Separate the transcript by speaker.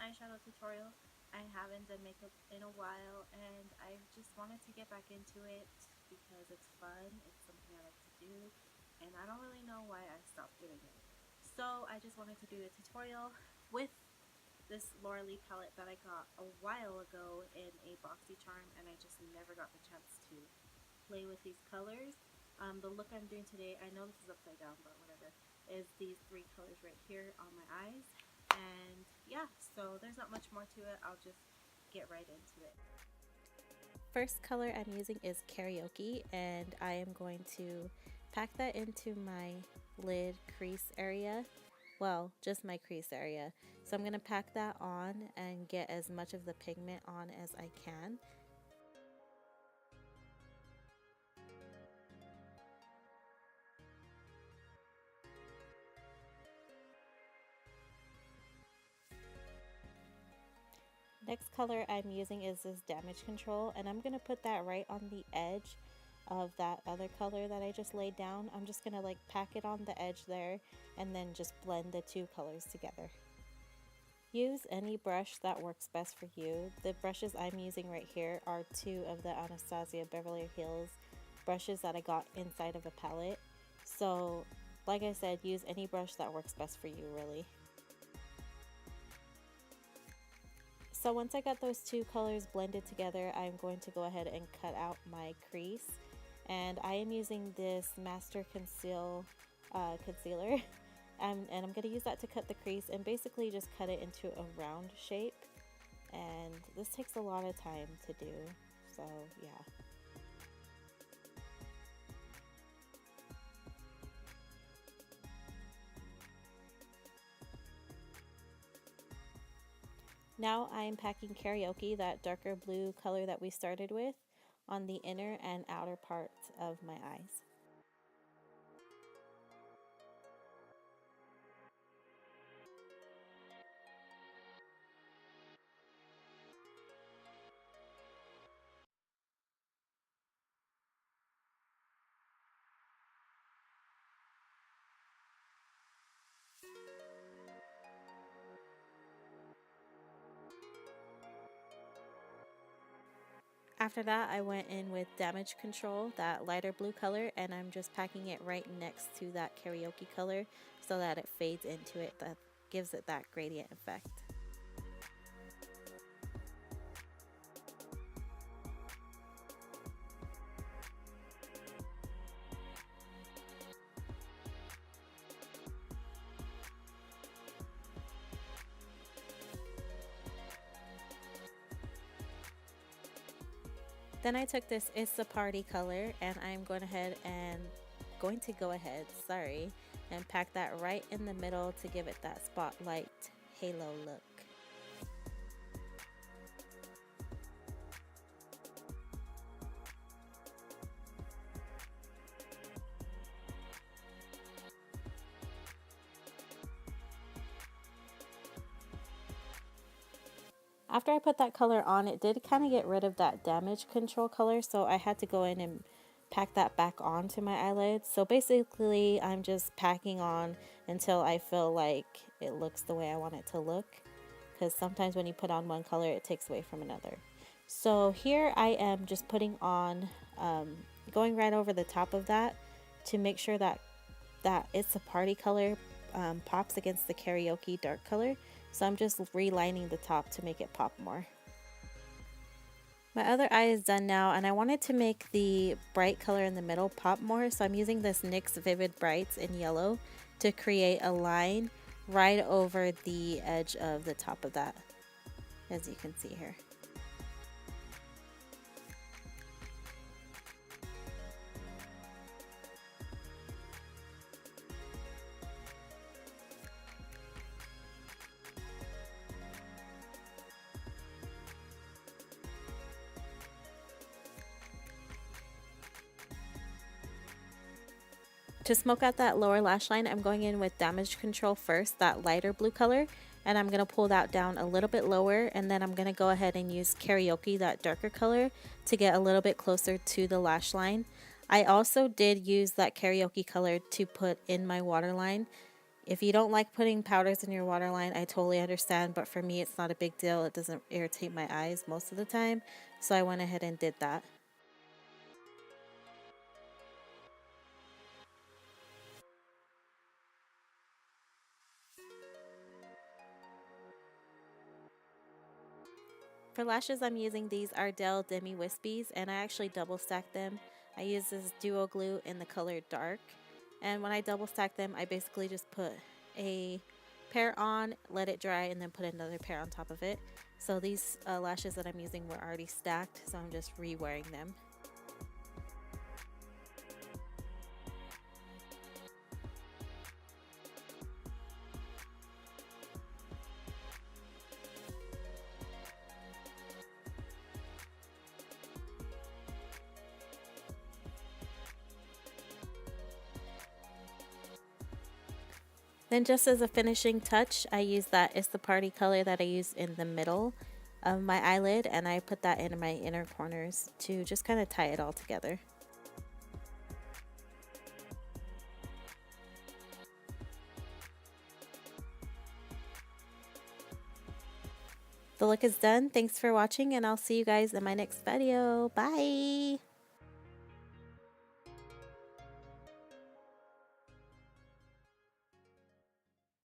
Speaker 1: eyeshadow tutorial. I haven't done makeup in a while and I just wanted to get back into it because it's fun, it's something I like to do, and I don't really know why I stopped doing it. So I just wanted to do a tutorial with this Laura Lee palette that I got a while ago in a BoxyCharm, and I just never got the chance to play with these colors. The look I'm doing today, I know this is upside down, but whatever, is these three colors right here on my eyes. And yeah, so there's not much more to it. I'll just get right into it.
Speaker 2: First color I'm using is Karaoke, and I am going to pack that into my lid crease area. Well, just my crease area. So I'm going to pack that on and get as much of the pigment on as I can. Next color I'm using is this Damage Control, and I'm going to put that right on the edge of that other color that I just laid down. I'm just going to like pack it on the edge there and then just blend the two colors together. Use any brush that works best for you. The brushes I'm using right here are two of the Anastasia Beverly Hills brushes that I got inside of a palette. So, like I said, use any brush that works best for you, really. So once I got those two colors blended together, I'm going to go ahead and cut out my crease. And I am using this Master Conceal concealer. And I'm going to use that to cut the crease and basically just cut it into a round shape. And this takes a lot of time to do, so yeah. Now I am packing Karaoke, that darker blue color that we started with, on the inner and outer parts of my eyes. After that, I went in with Damage Control, that lighter blue color, and I'm just packing it right next to that Karaoke color so that it fades into it. That gives it that gradient effect. Then I took this It's a Party color, and I'm going ahead and and pack that right in the middle to give it that spotlight halo look. After I put that color on, it did kind of get rid of that Damage Control color, so I had to go in and pack that back onto my eyelids. So basically, I'm just packing on until I feel like it looks the way I want it to look, because sometimes when you put on one color, it takes away from another. So here I am just putting on, going right over the top of that to make sure that It's a Party color pops against the Karaoke dark color. So I'm just relining the top to make it pop more. My other eye is done now, and I wanted to make the bright color in the middle pop more, so I'm using this NYX Vivid Brights in yellow to create a line right over the edge of the top of that, as you can see here. To smoke out that lower lash line, I'm going in with Damage Control first, that lighter blue color, and I'm going to pull that down a little bit lower, and then I'm going to go ahead and use Karaoke, that darker color, to get a little bit closer to the lash line. I also did use that Karaoke color to put in my waterline, If you don't like putting powders in your waterline, I totally understand, but for me it's not a big deal. It doesn't irritate my eyes most of the time, so I went ahead and did that. For lashes, I'm using these Ardell Demi Wispies, and I actually double stack them. I use this duo glue in the color dark, and when I double stack them, I basically just put a pair on, let it dry, and then put another pair on top of it. So these lashes that I'm using were already stacked, so I'm just re-wearing them. Then just as a finishing touch, I use that It's the Party color that I used in the middle of my eyelid, and I put that in my inner corners to just kind of tie it all together. The look is done. Thanks for watching, and I'll see you guys in my next video. Bye!